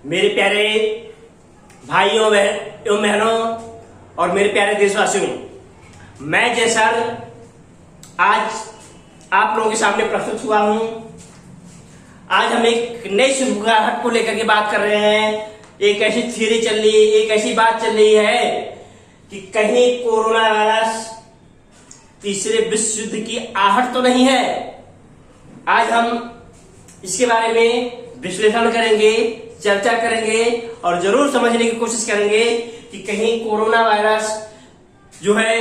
मेरे प्यारे भाइयों एवं बहनों और मेरे प्यारे देशवासियों, मैं जय सर आज आप लोगों के सामने प्रस्तुत हुआ हूं। आज हम एक नई शुरुआत को लेकर के बात कर रहे हैं। एक ऐसी थ्योरी चल रही है, एक ऐसी बात चल रही है कि कहीं कोरोना वायरस तीसरे विश्व युद्ध की आहट तो नहीं है। आज हम इसके बारे में विश्लेषण करेंगे, चर्चा करेंगे और जरूर समझने की कोशिश करेंगे कि कहीं कोरोना वायरस जो है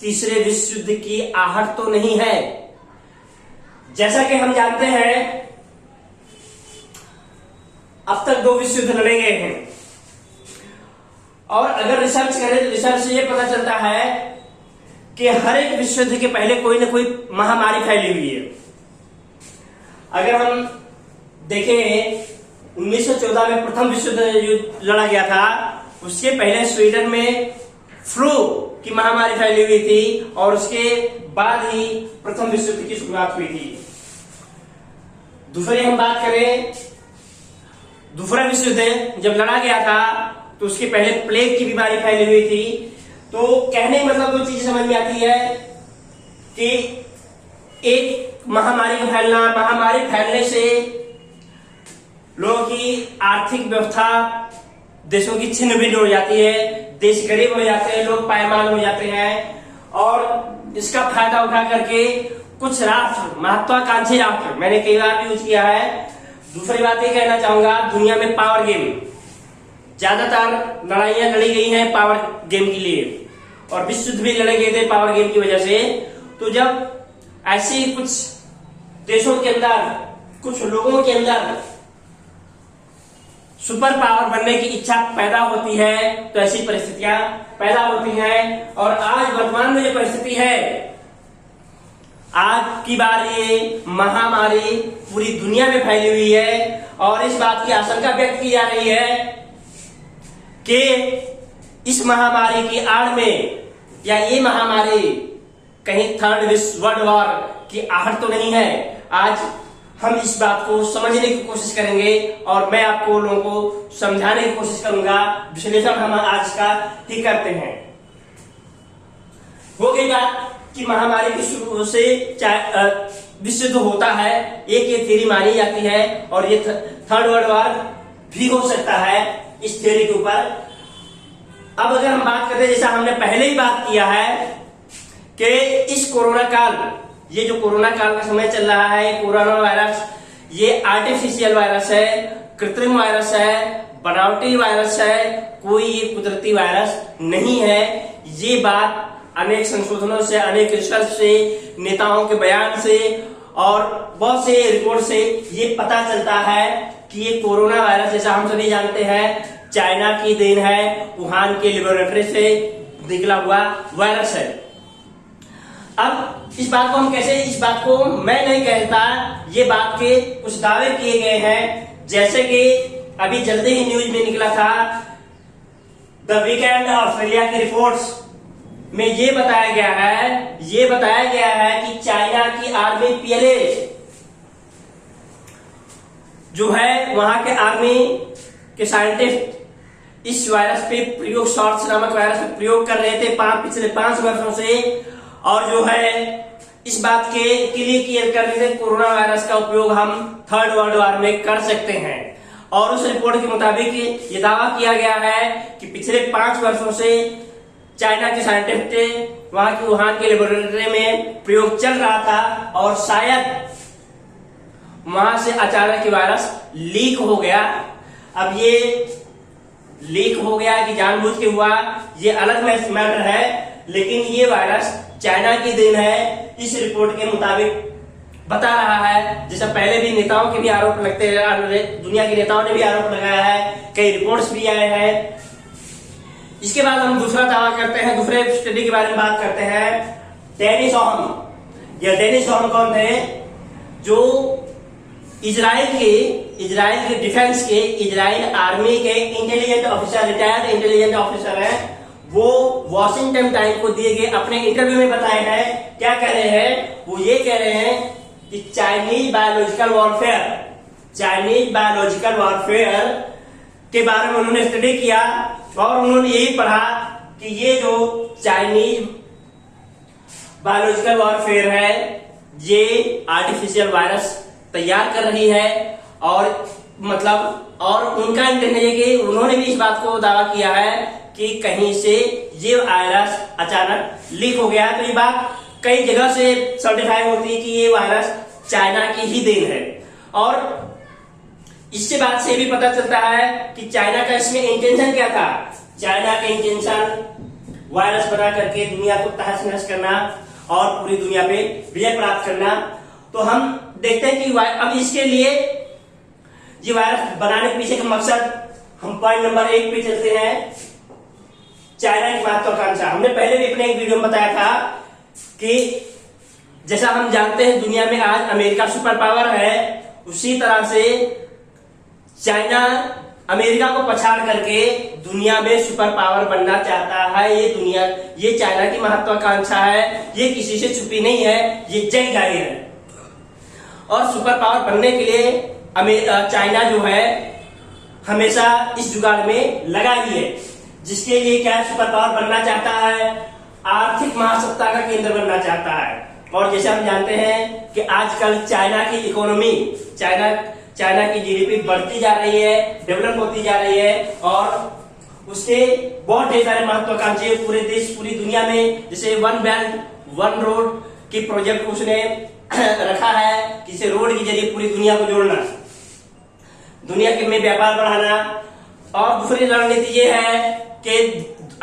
तीसरे विश्व युद्ध की आहट तो नहीं है। जैसा कि हम जानते हैं अब तक 2 विश्व युद्ध लड़े गए हैं और अगर रिसर्च करें तो रिसर्च से यह पता चलता है कि हर एक विश्व युद्ध के पहले कोई ना कोई महामारी फैली हुई है। अगर हम देखें 1914 में प्रथम विश्व युद्ध लड़ा गया था, उसके पहले स्वीडन में फ्लू की महामारी फैली हुई थी और उसके बाद ही प्रथम विश्व युद्ध की शुरुआत हुई थी। दूसरी हम बात करें, दूसरा विश्व युद्ध जब लड़ा गया था तो उसके पहले प्लेग की बीमारी फैली हुई थी। तो कहने मतलब 2 चीजें समझ में आती है कि एक महामारी का फैलना, महामारी फैलने से लोगों की आर्थिक व्यवस्था देशों की छिन्न भिन्न हो जाती है, देश गरीब हो जाते हैं, लोग पायमाल हो जाते हैं और इसका फायदा उठा करके कुछ राष्ट्र, महत्वाकांक्षी राष्ट्र, मैंने कई बार भी यूज किया है। दूसरी बात ये कहना चाहूंगा, दुनिया में पावर गेम ज्यादातर लड़ाइयां लड़ी गई हैं पावर गेम के लिए और विश्व युद्ध भी लड़े गए थे पावर गेम की वजह से। तो जब ऐसे कुछ देशों के अंदर, कुछ लोगों के अंदर सुपर पावर बनने की इच्छा पैदा होती है तो ऐसी परिस्थितियां पैदा होती हैं। और आज वर्तमान में जो परिस्थिति है, आज की बार ये महामारी पूरी दुनिया में फैली हुई है और इस बात की आशंका व्यक्त की जा रही है कि इस महामारी की आड़ में या ये महामारी कहीं थर्ड विश्व वर्ल्ड वॉर की आहट तो नहीं है। आज हम इस बात को समझने की कोशिश करेंगे और मैं आपको लोगों को समझाने की कोशिश करूंगा। विश्लेषण हम आज का ही करते हैं। हो गई बात कि महामारी की शुरू से विश्व युद्ध होता है, एक ये थ्योरी मानी जाती है और ये थर्ड वर्ल्ड वॉर भी हो सकता है इस थ्योरी के ऊपर। अब अगर हम बात करते हैं, जैसा हमने पहले ही बात किया है कि इस कोरोना काल, ये जो कोरोना काल का समय चल रहा है, कोरोना वायरस ये आर्टिफिशियल वायरस है, कृत्रिम वायरस है, बनावटी वायरस है, कोई ये कुदरती वायरस नहीं है। ये बात अनेक संशोधनों से, अनेक रिसर्च से, नेताओं के बयान से और बहुत से रिपोर्ट से ये पता चलता है कि ये कोरोना वायरस, जैसा हम सभी जानते हैं, चाइना की देन है, वुहान के लेबोरेटरी से निकला हुआ वायरस है। अब इस बात को हम कैसे, इस बात को मैं नहीं कहता, ये बात के कुछ दावे किए गए हैं। जैसे कि अभी जल्दी ही न्यूज में निकला था, द वीकेंड ऑस्ट्रेलिया की रिपोर्ट्स में ये बताया गया है कि चाइना की आर्मी पीएलए जो है, वहां के आर्मी के साइंटिस्ट इस वायरस पे प्रयोग, शॉर्ट्स नामक वायरस पे प्रयोग कर रहे थे पिछले 5 वर्षों से। और जो है इस बात के लिए क्लियर कर रहे थे कोरोना वायरस का उपयोग हम थर्ड वर्ल्ड वॉर में कर सकते हैं। और उस रिपोर्ट के मुताबिक ये दावा किया गया है कि पिछले 5 वर्षों से चाइना के साइंटिस्ट वहां की वुहान के लेबोरेटरी में प्रयोग चल रहा था और शायद वहां से अचानक वायरस लीक हो गया। अब ये लीक हो गया कि जानबूझ के हुआ, ये अलग मैटर है, लेकिन ये वायरस चाइना की देन है, इस रिपोर्ट के मुताबिक बता रहा है। जैसा पहले भी नेताओं के भी आरोप लगते हैं, दुनिया के नेताओं ने भी आरोप लगाया है, कई रिपोर्ट्स भी आए हैं। इसके बाद हम दूसरा दावा करते हैं, दूसरे स्टडी के बारे में बात करते हैं, डेनिस ओहम। यह डेनिस ओहम कौन थे? जो इजराइल के डिफेंस के, इजराइल आर्मी के intelligent officer, retired intelligent officer हैं। वो वॉशिंगटन टाइम को दिए गए अपने इंटरव्यू में बताए हैं, क्या कह रहे हैं? वो ये कह रहे हैं कि चाइनीज बायोलॉजिकल वॉरफेयर के बारे में उन्होंने स्टडी किया और उन्होंने यही पढ़ा कि ये जो चाइनीज बायोलॉजिकल वॉरफेयर है ये आर्टिफिशियल वायरस तैयार कर रही है। और मतलब और उनका इंटेंशन है कि उन्होंने भी इस बात को दावा किया है कि कहीं से ये वायरस अचानक लीक हो गया। तो ये बात कई जगह से सर्टिफाई होती है कि ये वायरस चाइना की ही देन है। और इससे बात से भी पता चलता है कि चाइना का इसमें इंटेंशन क्या था। चाइना का इंटेंशन वायरस बना करके दुनिया को तहस नहस करना और पूरी दुनिया पे विजय प्राप्त करना। तो हम देखते हैं कि अब इसके लिए ये वायरस बनाने के पीछे का मकसद, हम पॉइंट नंबर 1 पे चलते हैं। चाइना की महत्वाकांक्षा। हमने पहले भी अपने एक वीडियो में बताया था कि जैसा हम जानते हैं दुनिया में आज अमेरिका सुपर पावर है, उसी तरह से चाइना अमेरिका को पछाड़ करके दुनिया में सुपर पावर बनना चाहता है। ये चाइना की महत्वाकांक्षा है, ये किसी से छुपी नहीं है, ये जग जाहिर है। और सुपर पावर बनने के लिए चाइना जो है हमेशा इस जुगाड़ में लगा ही है, जिसके लिए क्या सुपर पावर बनना चाहता है, आर्थिक महासत्ता का केंद्र बनना चाहता है। और जैसे हम जानते हैं कि आजकल चाइना की इकोनॉमी, चाइना की जीडीपी बढ़ती जा रही है, डेवलप होती जा रही है और उसके बहुत ढेर सारे महत्वाकांक्षी पूरे देश पूरी दुनिया में, जैसे वन बेल्ट वन रोड की प्रोजेक्ट उसने रखा है, किसी रोड के जरिए पूरी दुनिया को जोड़ना, दुनिया के में व्यापार बढ़ाना। और दूसरी रणनीति ये है कि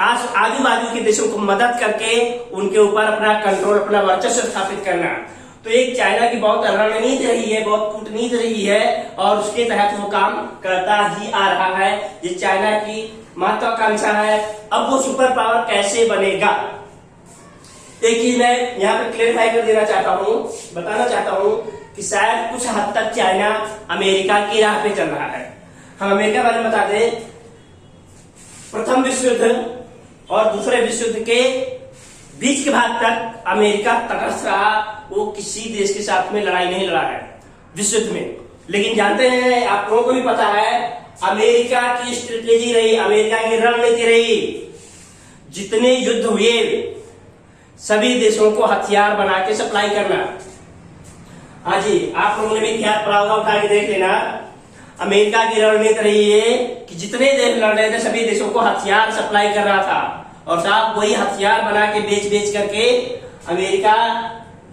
आजू बाजू के देशों को मदद करके उनके ऊपर अपना कंट्रोल, अपना वर्चस्व स्थापित करना। तो एक चाइना की बहुत रणनीति रही है, बहुत कूटनीति रही है और उसके तहत वो काम करता ही आ रहा है। ये चाइना की महत्वाकांक्षा है। अब वो सुपर पावर कैसे बनेगा, एक चीज मैं यहाँ पे क्लेरिफाई कर देना चाहता हूँ, बताना चाहता हूँ कि शायद कुछ हद तक चाइना अमेरिका की राह पे चल रहा है। हम अमेरिका बारे में बता दें, प्रथम विश्व युद्ध और दूसरे विश्व युद्ध के बीच के भाग तक अमेरिका तटस्थ रहा, वो किसी देश के साथ में लड़ाई नहीं लड़ा है विश्व युद्ध में। लेकिन जानते हैं, आप लोगों को भी पता है, अमेरिका की स्ट्रेटेजी रही, अमेरिका की रणनीति रही, जितने युद्ध हुए सभी देशों को हथियार बना के सप्लाई करना। हाँ जी, आप लोगों ने भी इतिहास पढ़ा होगा, उठा के देख लेना। अमेरिका की रणनीति रही है कि जितने देश लड़ रहे थे सभी देशों को हथियार सप्लाई कर रहा था और साहब वही हथियार बना के बेच करके अमेरिका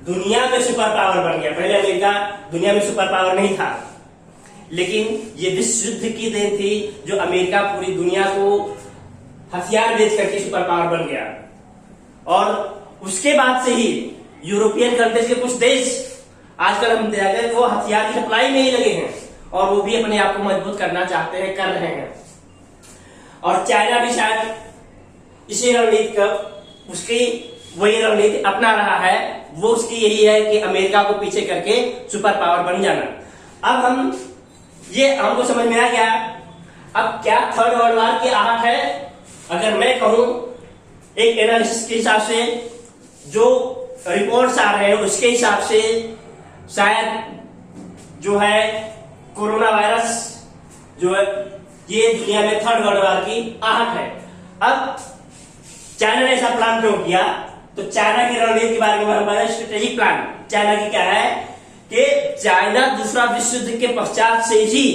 दुनिया में सुपर पावर बन गया। पहले अमेरिका दुनिया में सुपर पावर नहीं था, लेकिन ये विश्व युद्ध की देन थी जो अमेरिका पूरी दुनिया को हथियार बेच करके सुपर पावर बन गया। और उसके बाद से ही यूरोपियन कंट्रीज के कुछ देश आजकल हम देखें वो हथियार की सप्लाई में ही लगे हैं और वो भी अपने आप को मजबूत करना चाहते हैं, कर रहे हैं। और चाइना भी शायद इसी रणनीति का, उसकी वही रणनीति अपना रहा है। वो उसकी यही है कि अमेरिका को पीछे करके सुपर पावर बन जाना। अब हमको समझ में आ गया, अब क्या थर्ड वर्ल्ड वॉर की आहट है। अगर मैं कहूं एक एनालिसिस के हिसाब से, जो रिपोर्ट्स आ रहे हैं उसके हिसाब से शायद जो है कोरोना वायरस जो है ये दुनिया में थर्ड वर्ल्ड वॉर की आहट है। अब चाइना ने ऐसा प्लान क्यों किया, तो चाइना की रणनीति के बारे में हमारा स्ट्रेटेजिक प्लान चाइना की क्या है कि चाइना दूसरा विश्व युद्ध के पश्चात से ही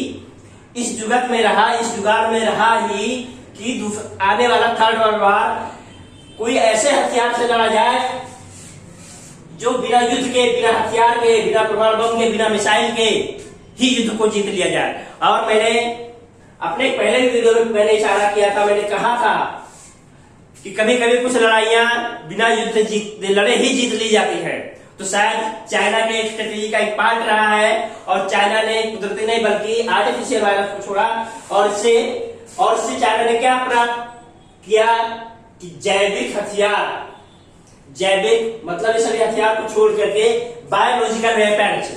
इस जुगत में रहा, इस जुगाड़ में रहा ही कि आने वाला थर्ड वर्ल्ड वॉर कोई ऐसे हथियार से लड़ा जाए जो बिना युद्ध के, बिना हथियार के, बिना परमाणु बम के, बिना मिसाइल के ही युद्ध को जीत लिया जाए। और मैंने अपने पहले वीडियो में मैंने इशारा किया था, मैंने कहा था कि कभी कभी कुछ लड़ाइयां बिना युद्ध लड़े ही जीत ली जाती है। तो शायद चाइना के एक स्ट्रेटेजी का एक पार्ट रहा है और चाइना ने कुदरती नहीं बल्कि आर्टिफिशियल वायरस को छोड़ा और इससे चाइना ने क्या प्राप्त किया कि जैविक हथियार, जैविक मतलब इस सभी हथियार को छोड़ करके बायोलॉजिकल वेपन्स,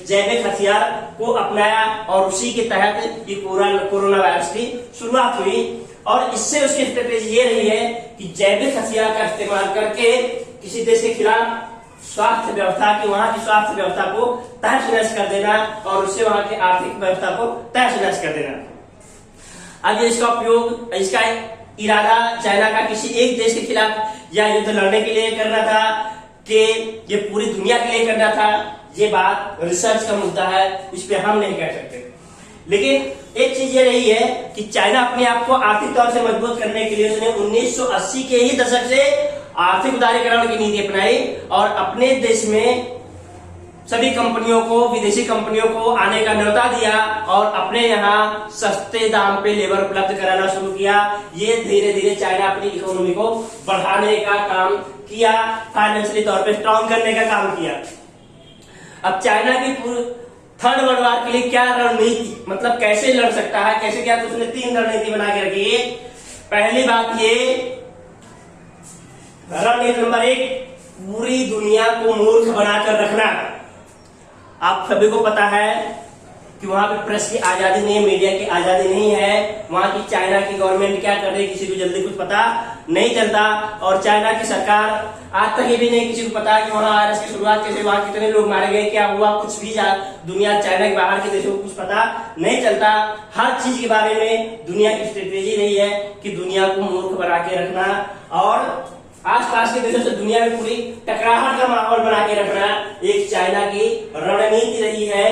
जैविक हथियार को अपनाया और उसी के तहत ये कोरोना वायरस की शुरुआत हुई। और इससे उसकी स्ट्रेटेजी ये रही है कि जैविक हथियार का इस्तेमाल करके किसी देश के खिलाफ स्वास्थ्य व्यवस्था की, वहां की स्वास्थ्य व्यवस्था को तहस नहस कर देना और उससे वहां की आर्थिक व्यवस्था को तहस नहस कर देना। अब इसका उपयोग, इसका इरादा चाइना का किसी एक देश के खिलाफ या युद्ध लड़ने के लिए करना था कि ये पूरी दुनिया के लिए करना था, ये बात रिसर्च का मुद्दा है, इस पे हम नहीं कह सकते। लेकिन एक चीज ये रही है कि चाइना अपने आप को आर्थिक तौर से मजबूत करने के लिए उसने 1980 के ही दशक से आर्थिक उदारीकरण की नीति अपनाई और अपने देश में सभी कंपनियों को, विदेशी कंपनियों को आने का न्योता दिया और अपने यहाँ सस्ते दाम पे लेबर उपलब्ध कराना शुरू किया। ये धीरे धीरे चाइना अपनी इकोनॉमी को बढ़ाने का काम किया, फाइनेंशियली तौर पे स्ट्रॉन्ग करने का काम किया। अब चाइना की थर्ड वर्ल्ड वॉर के लिए क्या रणनीति, मतलब कैसे लड़ सकता है, कैसे क्या, तो उसने 3 रणनीति बना के रखी है। पहली बात ये, रणनीति नंबर 1, पूरी दुनिया को मूर्ख बनाकर रखना। आप सभी को पता है कि वहां पे प्रेस की आजादी नहीं है, मीडिया की आजादी नहीं है। वहां की चाइना की गवर्नमेंट क्या कर रही है किसी को जल्दी कुछ पता नहीं चलता, और चाइना की सरकार आज तक ये भी नहीं किसी को पता कि वहां वायरस की शुरुआत कैसे, वहां कितने लोग मारे गए, क्या हुआ, कुछ भी दुनिया चाइना के बाहर के देशों को कुछ पता नहीं चलता। हर चीज के बारे में दुनिया की स्ट्रेटेजी रही है कि दुनिया को मूर्ख बना के रखना और आसपास के देशों से दुनिया में पूरी टकराहट का माहौल बना के रखना एक चाइना की रणनीति रही है।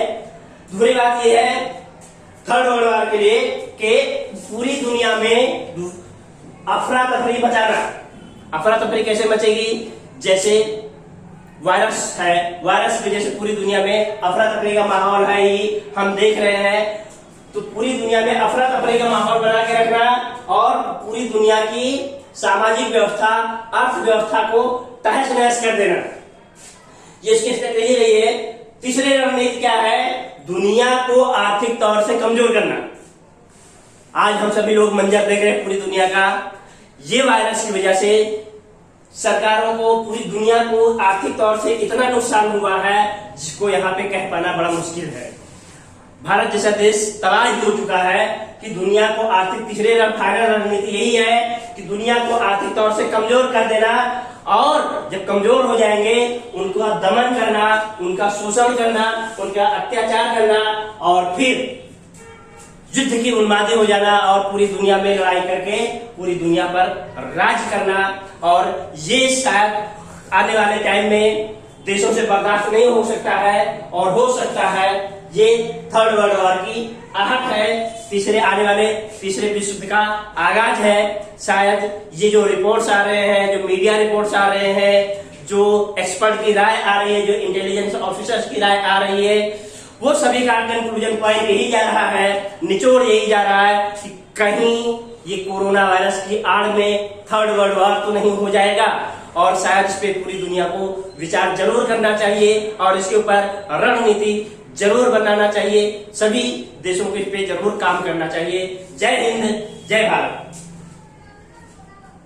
दूसरी बात यह है थर्ड वर्ल्ड वॉर के लिए कि पूरी दुनिया में अफरा तफरी मचाना। अफरा तफरी कैसे मचेगी, जैसे वायरस है, वायरस की वजह से पूरी दुनिया में अफरा तफरी का माहौल है ही हम देख रहे हैं। तो पूरी दुनिया में अफरा तफरी का माहौल बना के रखना और पूरी दुनिया की सामाजिक व्यवस्था, अर्थव्यवस्था को तहस नहस कर देना, ये इसकी स्ट्रेटेजी रही है। तीसरी रणनीति क्या है, दुनिया को आर्थिक तौर से कमजोर करना। आज हम सभी लोग मंजर देख रहे हैं पूरी दुनिया का, ये वायरस की वजह से सरकारों को, पूरी दुनिया को आर्थिक तौर से इतना नुकसान हुआ है जिसको यहाँ पे कह पाना बड़ा मुश्किल है। भारत जैसा देश तबाह हो चुका है कि दुनिया को आर्थिक, तीसरी फाइनल रणनीति यही है कि दुनिया को आर्थिक तौर से कमजोर कर देना और जब कमजोर हो जाएंगे उनका दमन करना, उनका शोषण करना, उनका अत्याचार करना और फिर युद्ध की उन्मादी हो जाना और पूरी दुनिया में लड़ाई करके पूरी दुनिया पर राज करना। और ये शायद आने वाले टाइम में देशों से बर्दाश्त नहीं हो सकता है और हो सकता है ये थर्ड वर्ल्ड वॉर की आहट है, तीसरे विश्व युद्ध का आगाज है। शायद ये जो रिपोर्ट्स आ रहे हैं, जो मीडिया रिपोर्ट्स आ रहे हैं, जो एक्सपर्ट की राय आ रही है, जो इंटेलिजेंस ऑफिसर्स की राय आ रही है, वो सभी का कंक्लूजन पॉइंट यही जा रहा है, निचोड़ यही जा रहा है कि कहीं ये कोरोना वायरस की आड़ में थर्ड वर्ल्ड वॉर तो नहीं हो जाएगा। और शायद इस पे पूरी दुनिया को विचार जरूर करना चाहिए और इसके ऊपर रणनीति जरूर बनाना चाहिए। सभी देशों को इस पे जरूर काम करना चाहिए। जय हिंद, जय भारत।